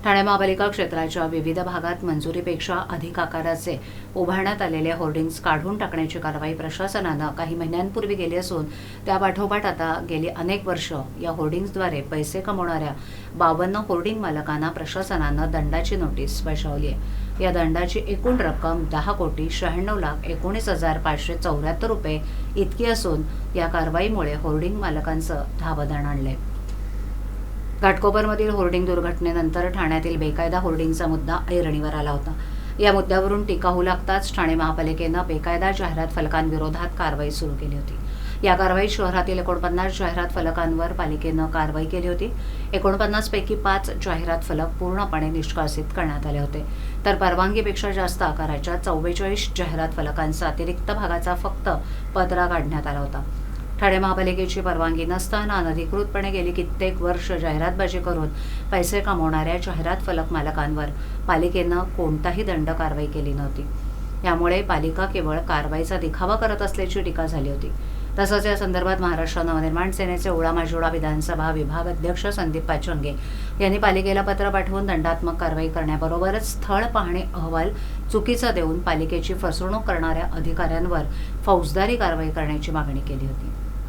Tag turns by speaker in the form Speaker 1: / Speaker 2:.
Speaker 1: ठाणे महापालिका क्षेत्राच्या विविध भागात मंजुरीपेक्षा अधिक आकाराचे उभारण्यात आलेले होर्डिंग्ज काढून टाकण्याची कारवाई प्रशासनानं काही महिन्यांपूर्वी केली असून त्यापाठोपाठ आता गेली अनेक वर्ष या होर्डिंग्जद्वारे पैसे कमवणाऱ्या 52 होर्डिंग मालकांना प्रशासनानं दंडाची नोटीस बजावली आहे। या दंडाची एकूण रक्कम 10,96,19,574 रुपये इतकी असून या कारवाईमुळे होर्डिंग मालकांचं धाबदण आणले। घाटकोपरमधील होर्डिंग दुर्घटनेनंतर ठाण्यातील बेकायदा होर्डिंगचा मुद्दा ऐरणीवर आला होता। या मुद्द्यावरून टीका होऊ लागताच ठाणे महापालिकेनं बेकायदा जाहिरात फलकांविरोधात कारवाई सुरू केली होती। या कारवाईत शहरातील 49 जाहिरात फलकांवर पालिकेनं कारवाई केली होती। 49 पैकी 5 जाहिरात फलक पूर्णपणे निष्कासित करण्यात आले होते, तर परवानगीपेक्षा जास्त आकाराच्या 44 जाहिरात फलकांचा अतिरिक्त भागाचा फक्त पत्रा काढण्यात आला होता। ठाणे महापालिकेची परवानगी नसताना अनधिकृतपणे गेली कित्येक वर्ष जाहिरातबाजी करून पैसे कमवणाऱ्या जाहिरात फलक मालकांवर पालिकेनं कोणताही दंड कारवाई केली नव्हती। यामुळे पालिका केवळ कारवाईचा दिखावा करत असल्याची टीका झाली होती। तसंच या संदर्भात महाराष्ट्र नवनिर्माण सेनेचे उळामाजुळा विधानसभा विभाग अध्यक्ष संदीप पाचंगे यांनी पालिकेला पत्र पाठवून दंडात्मक कारवाई करण्याबरोबरच स्थळ पाहणी अहवाल चुकीचा देऊन पालिकेची फसवणूक करणाऱ्या अधिकाऱ्यांवर फौजदारी कारवाई करण्याची मागणी केली होती।